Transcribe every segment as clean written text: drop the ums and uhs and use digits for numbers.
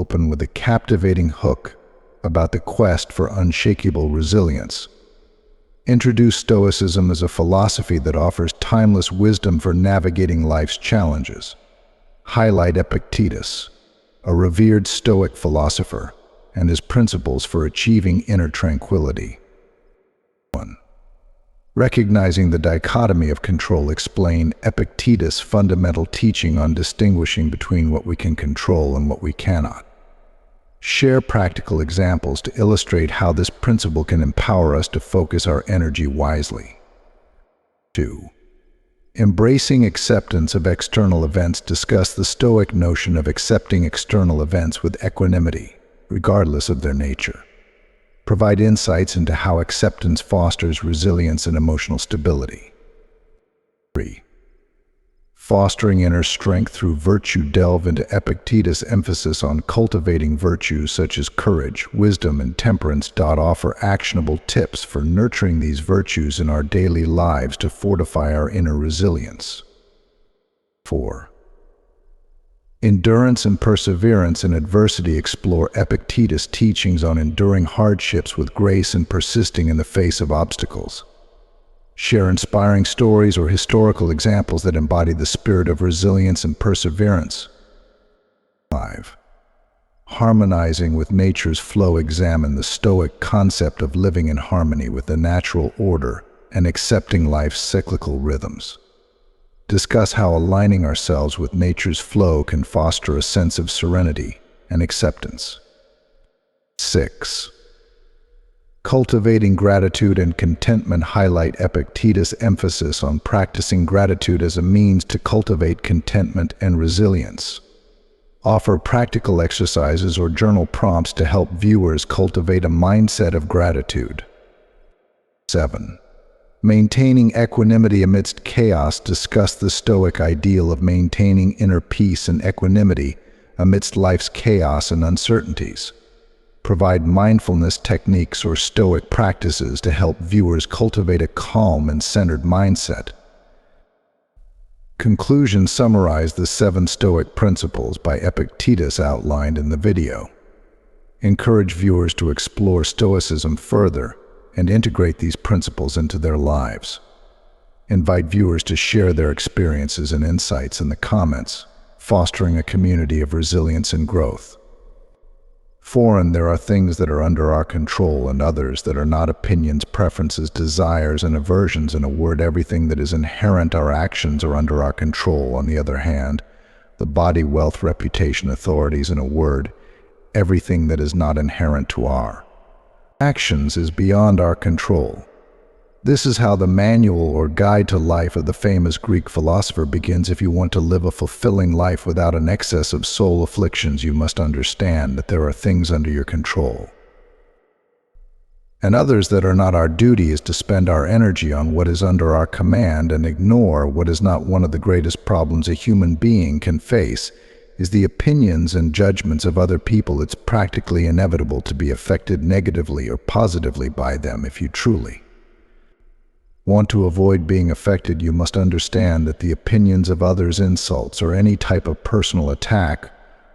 open with a captivating hook about the quest for unshakable resilience. Introduce Stoicism as a philosophy that offers timeless wisdom for navigating life's challenges. Highlight Epictetus, a revered Stoic philosopher, and his principles for achieving inner tranquility. 1. Recognizing the dichotomy of control, explain Epictetus' fundamental teaching on distinguishing between what we can control and what we cannot. Share practical examples to illustrate how this principle can empower us to focus our energy wisely. 2. Embracing acceptance of external events, discuss the Stoic notion of accepting external events with equanimity, regardless of their nature. Provide insights into how acceptance fosters resilience and emotional stability. 3. Fostering inner strength through virtue, delve into Epictetus' emphasis on cultivating virtues such as courage, wisdom, and temperance. Offer actionable tips for nurturing these virtues in our daily lives to fortify our inner resilience. 4. Endurance and perseverance in adversity, explore Epictetus' teachings on enduring hardships with grace and persisting in the face of obstacles. Share inspiring stories or historical examples that embody the spirit of resilience and perseverance. 5. Harmonizing with nature's flow, examine the Stoic concept of living in harmony with the natural order and accepting life's cyclical rhythms. Discuss how aligning ourselves with nature's flow can foster a sense of serenity and acceptance. 6. Cultivating gratitude and contentment, highlight Epictetus' emphasis on practicing gratitude as a means to cultivate contentment and resilience. Offer practical exercises or journal prompts to help viewers cultivate a mindset of gratitude. 7. Maintaining equanimity amidst chaos, discuss the Stoic ideal of maintaining inner peace and equanimity amidst life's chaos and uncertainties. Provide mindfulness techniques or Stoic practices to help viewers cultivate a calm and centered mindset. Conclusion: summarize the 7 Stoic principles by Epictetus outlined in the video. Encourage viewers to explore Stoicism further and integrate these principles into their lives. Invite viewers to share their experiences and insights in the comments, fostering a community of resilience and growth. 4. There are things that are under our control and others that are not. Opinions, preferences, desires, and aversions. In a word, everything that is inherent our actions are under our control. On the other hand, the body, wealth, reputation, authorities. In a word, everything that is not inherent to our actions is beyond our control. This is how the manual or guide to life of the famous Greek philosopher begins. If you want to live a fulfilling life without an excess of soul afflictions, you must understand that there are things under your control and others that are not. Our duty is to spend our energy on what is under our command and ignore what is not. One of the greatest problems a human being can face is the opinions and judgments of other people. It's practically inevitable to be affected negatively or positively by them. If you truly want to avoid being affected, you must understand that the opinions of others, insults, or any type of personal attack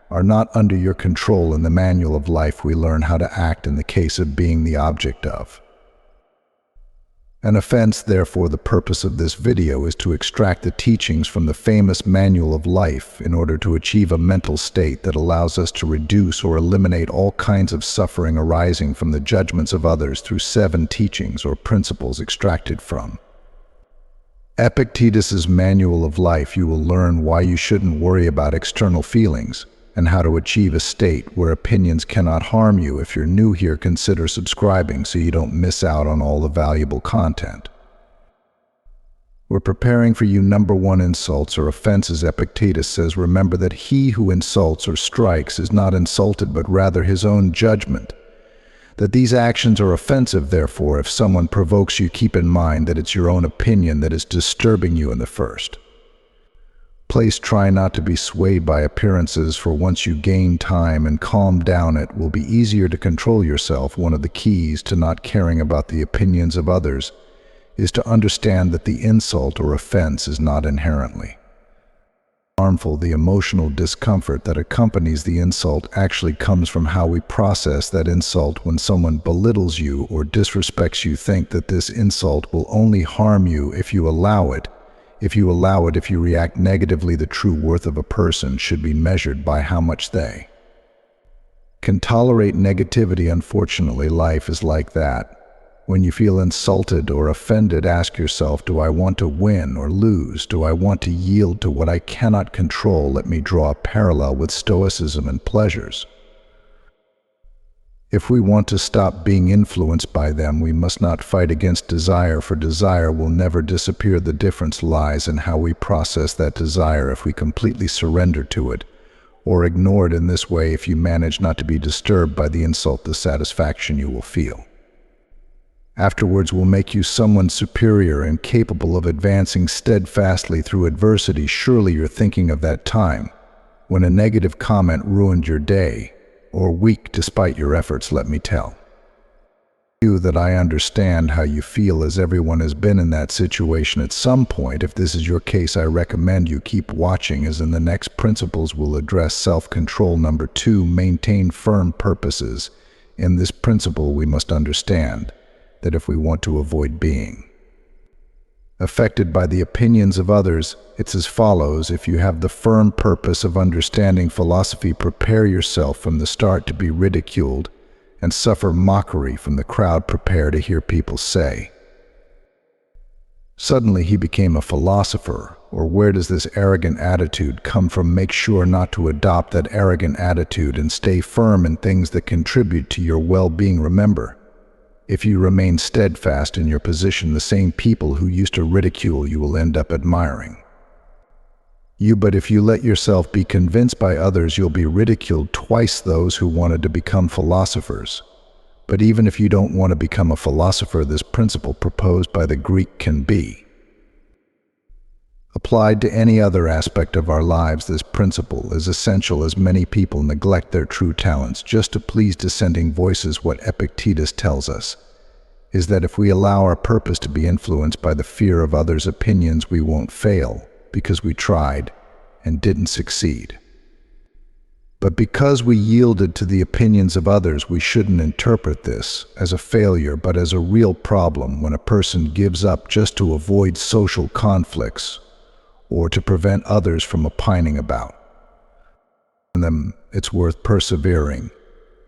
are not under your control. In the manual of life, we learn how to act in the case of being the object of an offense. Therefore, the purpose of this video is to extract the teachings from the famous manual of life in order to achieve a mental state that allows us to reduce or eliminate all kinds of suffering arising from the judgments of others through 7 teachings or principles extracted from Epictetus's manual of life. You will learn why you shouldn't worry about external feelings and how to achieve a state where opinions cannot harm you. If you're new here, consider subscribing so you don't miss out on all the valuable content. We're preparing for you. Number 1, insults or offenses. Epictetus says, remember that he who insults or strikes is not insulted, but rather his own judgment. That these actions are offensive. Therefore, if someone provokes you, keep in mind that it's your own opinion that is disturbing you in the first place. Try not to be swayed by appearances, for once you gain time and calm down, it will be easier to control yourself. One of the keys to not caring about the opinions of others is to understand that the insult or offense is not inherently Harmful, the emotional discomfort that accompanies the insult actually comes from how we process that insult. When someone belittles you or disrespects you, think that this insult will only harm you if you allow it. If you react negatively. The true worth of a person should be measured by how much they can tolerate negativity. Unfortunately, life is like that. When you feel insulted or offended, ask yourself, do I want to win or lose? Do I want to yield to what I cannot control? Let me draw a parallel with Stoicism and pleasures. If we want to stop being influenced by them, we must not fight against desire, for desire will never disappear. The difference lies in how we process that desire. If we completely surrender to it or ignore it in this way, if you manage not to be disturbed by the insult, the satisfaction you will feel afterwards will make you someone superior and capable of advancing steadfastly through adversity. Surely you're thinking of that time when a negative comment ruined your day or week despite your efforts. Let me tell you that I understand how you feel, as everyone has been in that situation at some point. If this is your case, I recommend you keep watching, as in the next principles will address self-control. Number 2, maintain firm purposes. In this principle, we must understand that if we want to avoid being affected by the opinions of others, it's as follows. If you have the firm purpose of understanding philosophy, prepare yourself from the start to be ridiculed and suffer mockery from the crowd. Prepare to hear people say, "Suddenly he became a philosopher," or "Where does this arrogant attitude come from?" Make sure not to adopt that arrogant attitude and stay firm in things that contribute to your well-being. Remember, if you remain steadfast in your position, the same people who used to ridicule you will end up admiring you. But if you let yourself be convinced by others, you'll be ridiculed twice. Those who wanted to become philosophers. But even if you don't want to become a philosopher, this principle proposed by the Greek can be applied to any other aspect of our lives. This principle is essential, as many people neglect their true talents just to please dissenting voices. What Epictetus tells us is that if we allow our purpose to be influenced by the fear of others' opinions, we won't fail because we tried and didn't succeed. But because we yielded to the opinions of others, we shouldn't interpret this as a failure, but as a real problem. When a person gives up just to avoid social conflicts or to prevent others from opining about them, it's worth persevering,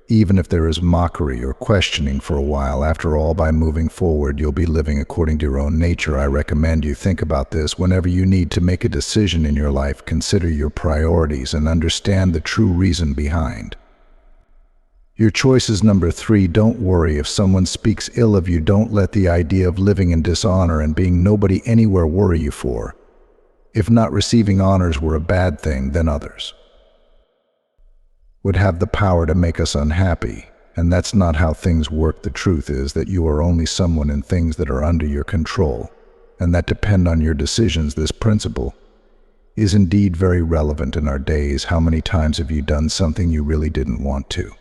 even if there is mockery or questioning for a while. After all, by moving forward, you'll be living according to your own nature. I recommend you think about this whenever you need to make a decision in your life. Consider your priorities and understand the true reason behind your choices. Number 3, don't worry if someone speaks ill of you. Don't let the idea of living in dishonor and being nobody anywhere worry you. For if not receiving honors were a bad thing, then others would have the power to make us unhappy, and that's not how things work. The truth is that you are only someone in things that are under your control, and that depend on your decisions. This principle is indeed very relevant in our days. How many times have you done something you really didn't want to,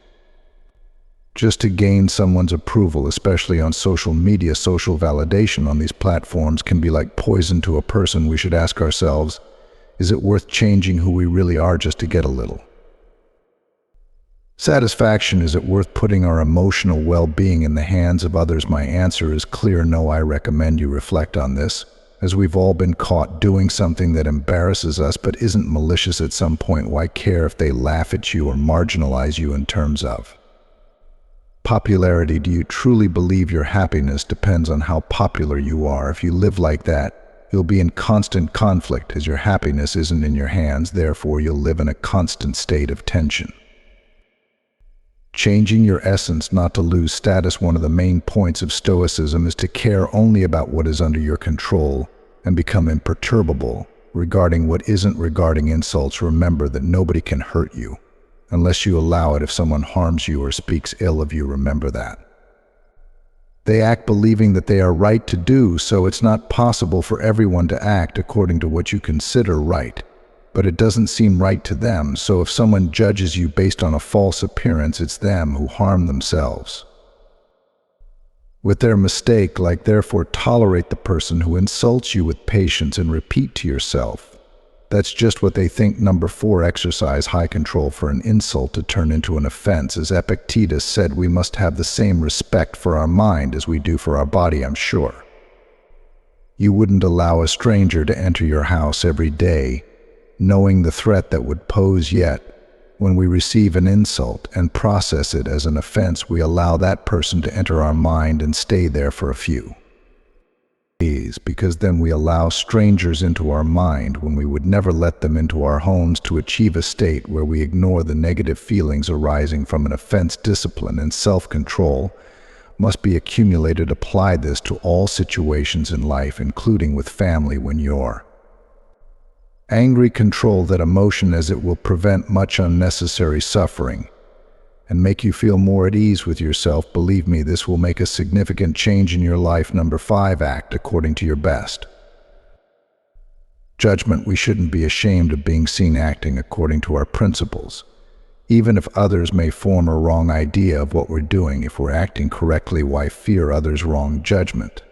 just to gain someone's approval? Especially on social media, social validation on these platforms can be like poison to a person. We should ask ourselves, is it worth changing who we really are just to get a little satisfaction? Is it worth putting our emotional well-being in the hands of others? My answer is clear: no. I recommend you reflect on this, as we've all been caught doing something that embarrasses us but isn't malicious at some point. Why care if they laugh at you or marginalize you in terms of popularity? Do you truly believe your happiness depends on how popular you are? If you live like that, you'll be in constant conflict, as your happiness isn't in your hands. Therefore, you'll live in a constant state of tension. Changing your essence not to lose status. One of the main points of Stoicism is to care only about what is under your control and become imperturbable regarding what isn't. Regarding insults, remember that nobody can hurt you unless you allow it. If someone harms you or speaks ill of you, remember that they act believing that they are right to do so. It's not possible for everyone to act according to what you consider right, but it doesn't seem right to them. So if someone judges you based on a false appearance, it's them who harm themselves with their mistake. Therefore, tolerate the person who insults you with patience and repeat to yourself, That's just what they think. Number 4, exercise high control for an insult to turn into an offense. As Epictetus said, we must have the same respect for our mind as we do for our body, I'm sure. You wouldn't allow a stranger to enter your house every day, knowing the threat that would pose, yet when we receive an insult and process it as an offense, we allow that person to enter our mind and stay there for a few days, because then we allow strangers into our mind when we would never let them into our homes. To achieve a state where we ignore the negative feelings arising from an offense, discipline and self-control must be accumulated. Apply this to all situations in life, including with family. When you're angry, control that emotion, as it will prevent much unnecessary suffering and make you feel more at ease with yourself. Believe me, this will make a significant change in your life. Number 5, act according to your best judgment. We shouldn't be ashamed of being seen acting according to our principles, even if others may form a wrong idea of what we're doing. If we're acting correctly, why fear others' wrong judgment?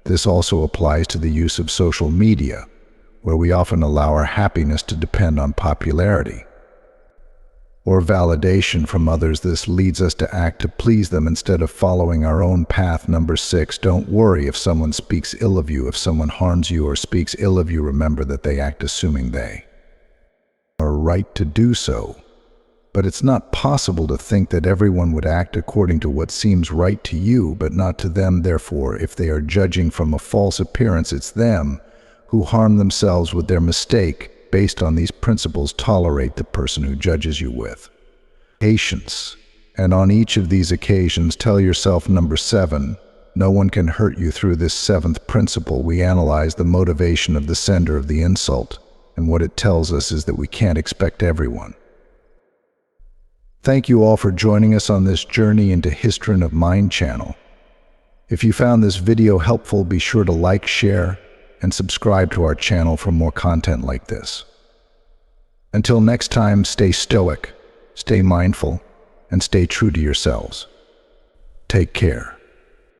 This also applies to the use of social media, where we often allow our happiness to depend on popularity or validation from others. This leads us to act to please them instead of following our own path. Number 6, don't worry if someone speaks ill of you. If someone harms you or speaks ill of you, remember that they act assuming they are right to do so. But it's not possible to think that everyone would act according to what seems right to you, but not to them. Therefore, if they are judging from a false appearance, it's them who harm themselves with their mistake. Based on these principles, tolerate the person who judges you with patience. And on each of these occasions, tell yourself, number 7, no one can hurt you. Through this 7th principle, we analyze the motivation of the sender of the insult, and what it tells us is that we can't expect everyone. Thank you all for joining us on this journey into History of Mind channel. If you found this video helpful, be sure to like, share, and subscribe to our channel for more content like this. Until next time, stay stoic, stay mindful, and stay true to yourselves. Take care.